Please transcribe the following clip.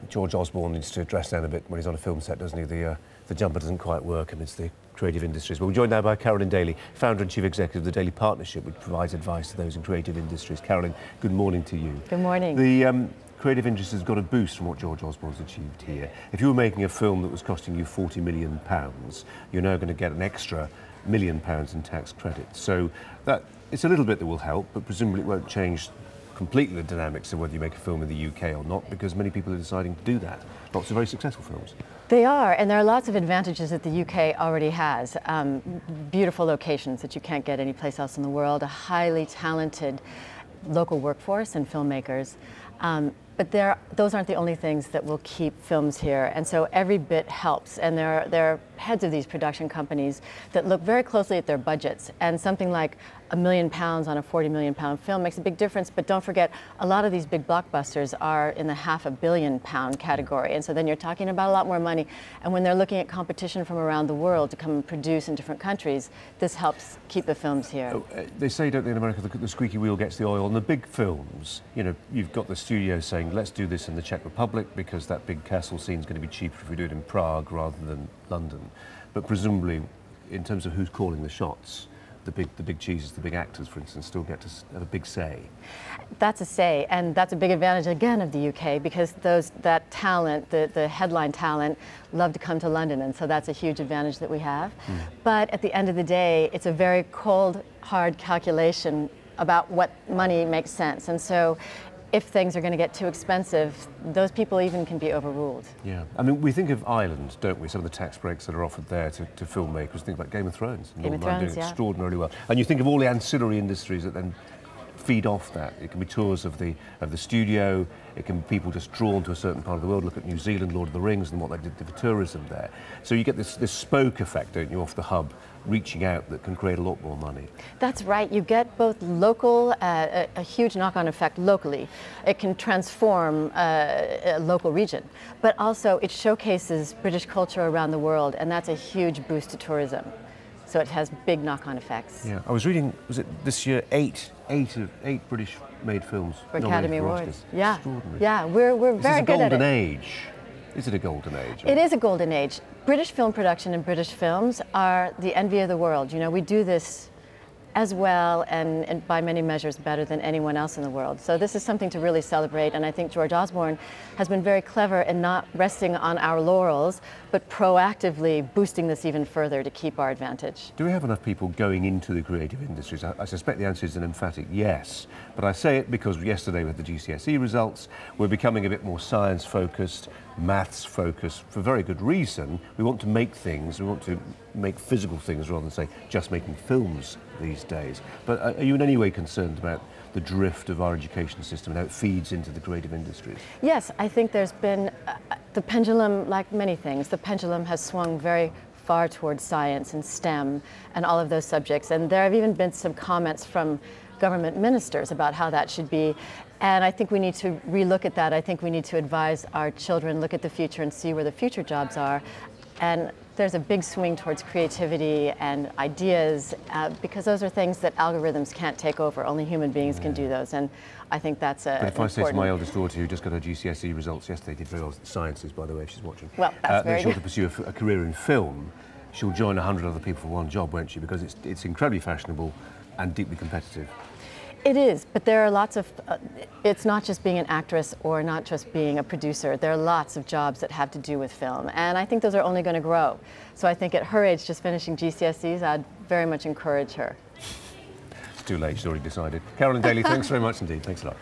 George Osborne needs to dress down a bit when he's on a film set, doesn't he? The jumper doesn't quite work amidst the creative industries. But we're joined now by Carolyn Dailey, founder and chief executive of the Daily Partnership, which provides advice to those in creative industries. Carolyn, good morning to you. Good morning. The creative industry has got a boost from what George Osborne's achieved here. If you were making a film that was costing you £40 million, you're now going to get an extra £1 million in tax credit. So that it's a little bit that will help, but presumably it won't change completely the dynamics of whether you make a film in the UK or not, because many people are deciding to do that. Lots of very successful films. They are, and there are lots of advantages that the UK already has. Beautiful locations that you can't get anyplace else in the world, a highly talented local workforce and filmmakers. But those aren't the only things that will keep films here, and so every bit helps. And there are heads of these production companies that look very closely at their budgets, and something like £1 million on a £40 million film makes a big difference. But don't forget, a lot of these big blockbusters are in the £500 million category, and so then you're talking about a lot more money. And when they're looking at competition from around the world to come and produce in different countries, this helps keep the films here. They say, don't they, in America, the squeaky wheel gets the oil. And the big films, you know, you've got the studio saying, let's do this in the Czech Republic because that big castle scene is going to be cheaper if we do it in Prague rather than London. But presumably, in terms of who's calling the shots, the big cheeses, the big actors, for instance, still get to have a big say. That's a say, and that's a big advantage, again, of the UK, because that talent, the headline talent, love to come to London, and so that's a huge advantage that we have. But at the end of the day, it's a very cold, hard calculation about what money makes sense, and so if things are going to get too expensive, those people even can be overruled. Yeah, I mean, we think of Ireland, don't we? Some of the tax breaks that are offered there to filmmakers. Think about Game of Thrones. Game of Thrones, doing extraordinarily well. And you think of all the ancillary industries that then feed off that. It can be tours of the studio. It can be people just drawn to a certain part of the world. Look at New Zealand, Lord of the Rings, and what they did for tourism there. So you get this spoke effect, don't you, off the hub, reaching out, that can create a lot more money. That's right. You get both local, a huge knock-on effect locally. It can transform a local region, but also it showcases British culture around the world, and that's a huge boost to tourism. So it has big knock-on effects. Yeah, I was reading, was it this year, eight British-made films for Academy Awards. Yeah, extraordinary. Yeah, we're very good at it. Is it a golden age? Is it a golden age? It is a golden age. British film production and British films are the envy of the world. You know, we do this as well and by many measures better than anyone else in the world. So this is something to really celebrate, and I think George Osborne has been very clever in not resting on our laurels, but proactively boosting this even further to keep our advantage. Do we have enough people going into the creative industries? I suspect the answer is an emphatic yes, but I say it because yesterday with the GCSE results, we're becoming a bit more science-focused, maths-focused, for very good reason. We want to make things, we want to make physical things rather than say just making films these days. But are you in any way concerned about the drift of our education system and how it feeds into the creative industries? Yes, I think there's been the pendulum, like many things, the pendulum has swung very far towards science and STEM and all of those subjects. And there have even been some comments from government ministers about how that should be. And I think we need to relook at that. I think we need to advise our children, look at the future and see where the future jobs are. And there's a big swing towards creativity and ideas because those are things that algorithms can't take over. Only human beings can do those, and I think that's a. But if I say to my eldest daughter, who just got her GCSE results yesterday, did very well at sciences, by the way, if she's watching. Well, that's very then she'll pursue a career in film. She'll join 100 other people for one job, won't she? Because it's incredibly fashionable and deeply competitive. It is, but there are lots of, it's not just being an actress or not just being a producer. There are lots of jobs that have to do with film, and I think those are only going to grow. So I think at her age, just finishing GCSEs, I'd very much encourage her. It's too late, she's already decided. Carolyn Dailey, thanks very much indeed. Thanks a lot.